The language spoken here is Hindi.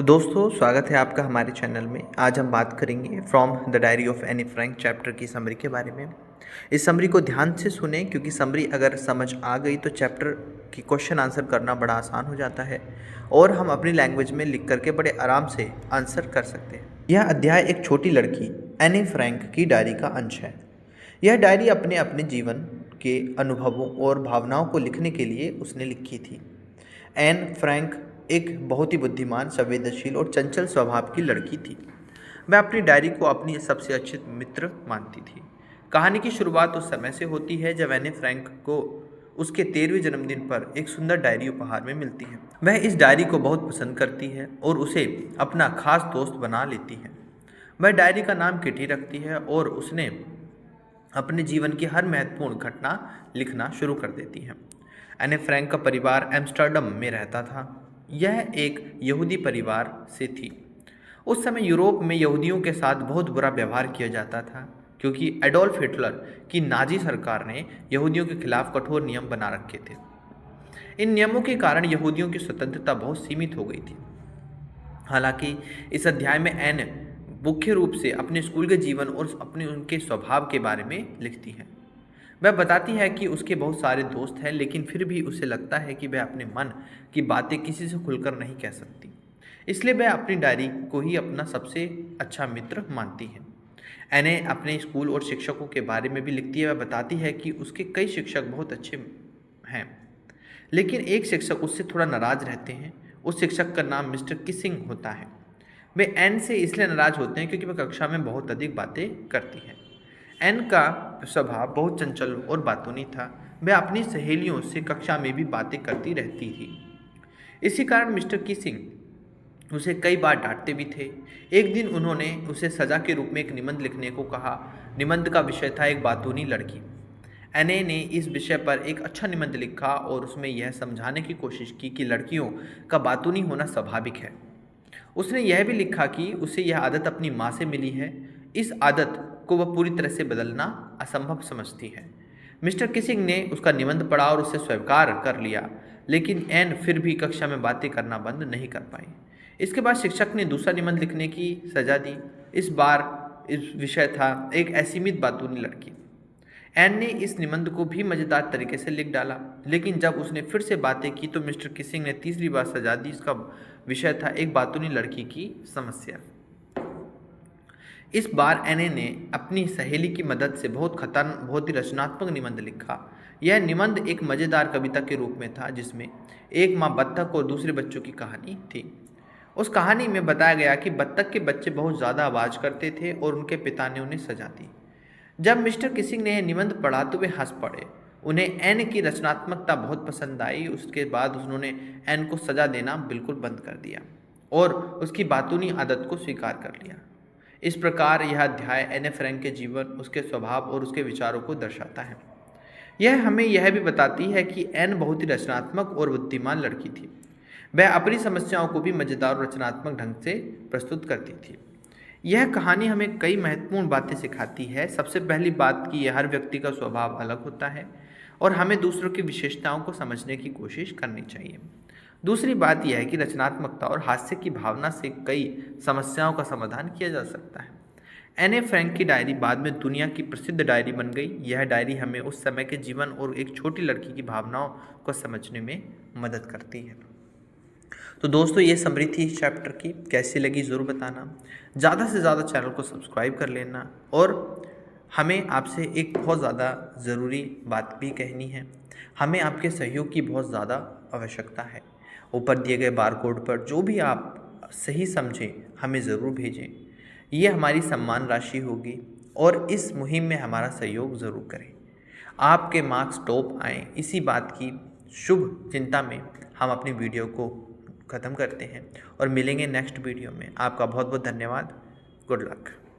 दोस्तों स्वागत है आपका हमारे चैनल में। आज हम बात करेंगे from the diary of Anne Frank chapter की समरी के बारे में। इस समरी को ध्यान से सुने क्योंकि समरी अगर समझ आ गई तो चैप्टर की क्वेश्चन आंसर करना बड़ा आसान हो जाता है और हम अपनी लैंग्वेज में लिख करके बड़े आराम से आंसर कर सकते हैं। यह अध्याय एक छोटी लड़की एनी फ्रैंक की डायरी का अंश है। यह डायरी अपने अपने जीवन के अनुभवों और भावनाओं को लिखने के लिए उसने लिखी थी। एन फ्रैंक एक बहुत ही बुद्धिमान, संवेदनशील और चंचल स्वभाव की लड़की थी। वह अपनी डायरी को अपनी सबसे अच्छे मित्र मानती थी। कहानी की शुरुआत उस समय से होती है जब एनी फ्रैंक को उसके 13वें जन्मदिन पर एक सुंदर डायरी उपहार में मिलती है। वह इस डायरी को बहुत पसंद करती है और उसे अपना खास दोस्त बना लेती है। वह डायरी का नाम किटी रखती है और उसने अपने जीवन की हर महत्वपूर्ण घटना लिखना शुरू कर देती है। एनी फ्रैंक का परिवार एम्स्टर्डम में रहता था। यह एक यहूदी परिवार से थी। उस समय यूरोप में यहूदियों के साथ बहुत बुरा व्यवहार किया जाता था क्योंकि एडोल्फ हिटलर की नाजी सरकार ने यहूदियों के खिलाफ कठोर नियम बना रखे थे। इन नियमों के कारण यहूदियों की स्वतंत्रता बहुत सीमित हो गई थी। हालांकि इस अध्याय में एन मुख्य रूप से अपने स्कूल के जीवन और अपने उनके स्वभाव के बारे में लिखती है। वह बताती है कि उसके बहुत सारे दोस्त हैं लेकिन फिर भी उसे लगता है कि वह अपने मन की बातें किसी से खुलकर नहीं कह सकती, इसलिए वह अपनी डायरी को ही अपना सबसे अच्छा मित्र मानती है। एने अपने स्कूल और शिक्षकों के बारे में भी लिखती है। वह बताती है कि उसके कई शिक्षक बहुत अच्छे हैं लेकिन एक शिक्षक उससे थोड़ा नाराज रहते हैं। उस शिक्षक का नाम मिस्टर किसिंग होता है। वे एन से इसलिए नाराज होते हैं क्योंकि वह कक्षा में बहुत अधिक बातें करती है। एन का स्वभाव बहुत चंचल और बातूनी था। वह अपनी सहेलियों से कक्षा में भी बातें करती रहती थी। इसी कारण मिस्टर किसिंग उसे कई बार डांटते भी थे। एक दिन उन्होंने उसे सजा के रूप में एक निबंध लिखने को कहा। निबंध का विषय था एक बातूनी लड़की। एने ने इस विषय पर एक अच्छा निबंध लिखा और उसमें यह समझाने की कोशिश की कि लड़कियों का बातूनी होना स्वाभाविक है। उसने यह भी लिखा कि उसे यह आदत अपनी माँ से मिली है। इस आदत को वह पूरी तरह से बदलना असंभव समझती है। मिस्टर किसिंग ने उसका निबंध पढ़ा और उसे स्वीकार कर लिया, लेकिन एन फिर भी कक्षा में बातें करना बंद नहीं कर पाई। इसके बाद शिक्षक ने दूसरा निबंध लिखने की सजा दी। इस बार इस विषय था एक असीमित बातूनी लड़की। एन ने इस निबंध को भी मज़ेदार तरीके से लिख डाला, लेकिन जब उसने फिर से बातें की तो मिस्टर किसिंग ने तीसरी बार सजा दी। इसका विषय था एक बातूनी लड़की की समस्या। इस बार एने ने अपनी सहेली की मदद से बहुत ही रचनात्मक निबंध लिखा। यह निबंध एक मज़ेदार कविता के रूप में था जिसमें एक माँ बत्तख और दूसरे बच्चों की कहानी थी। उस कहानी में बताया गया कि बत्तख के बच्चे बहुत ज़्यादा आवाज़ करते थे और उनके पिता ने उन्हें सजा दी। जब मिस्टर किसिंग ने यह निबंध पढ़ा तो वे हंस पड़े। उन्हें एन की रचनात्मकता बहुत पसंद आई। उसके बाद उन्होंने एन को सजा देना बिल्कुल बंद कर दिया और उसकी बातूनी आदत को स्वीकार कर लिया। इस प्रकार यह अध्याय एने फ्रैंक के जीवन, उसके स्वभाव और उसके विचारों को दर्शाता है। यह हमें यह भी बताती है कि एन बहुत ही रचनात्मक और बुद्धिमान लड़की थी। वह अपनी समस्याओं को भी मज़ेदार और रचनात्मक ढंग से प्रस्तुत करती थी। यह कहानी हमें कई महत्वपूर्ण बातें सिखाती है। सबसे पहली बात कि हर व्यक्ति का स्वभाव अलग होता है और हमें दूसरों की विशेषताओं को समझने की कोशिश करनी चाहिए। दूसरी बात यह है कि रचनात्मकता और हास्य की भावना से कई समस्याओं का समाधान किया जा सकता है। एने फ्रैंक की डायरी बाद में दुनिया की प्रसिद्ध डायरी बन गई। यह डायरी हमें उस समय के जीवन और एक छोटी लड़की की भावनाओं को समझने में मदद करती है। तो दोस्तों ये समरी थी इस चैप्टर की। कैसी लगी ज़रूर बताना। ज़्यादा से ज़्यादा चैनल को सब्सक्राइब कर लेना और हमें आपसे एक बहुत ज़्यादा ज़रूरी बात भी कहनी है। हमें आपके सहयोग की बहुत ज़्यादा आवश्यकता है। ऊपर दिए गए बारकोड पर जो भी आप सही समझें हमें ज़रूर भेजें। ये हमारी सम्मान राशि होगी और इस मुहिम में हमारा सहयोग ज़रूर करें। आपके मार्क्स टॉप आएँ, इसी बात की शुभ चिंता में हम अपनी वीडियो को ख़त्म करते हैं और मिलेंगे नेक्स्ट वीडियो में। आपका बहुत बहुत धन्यवाद। Good luck.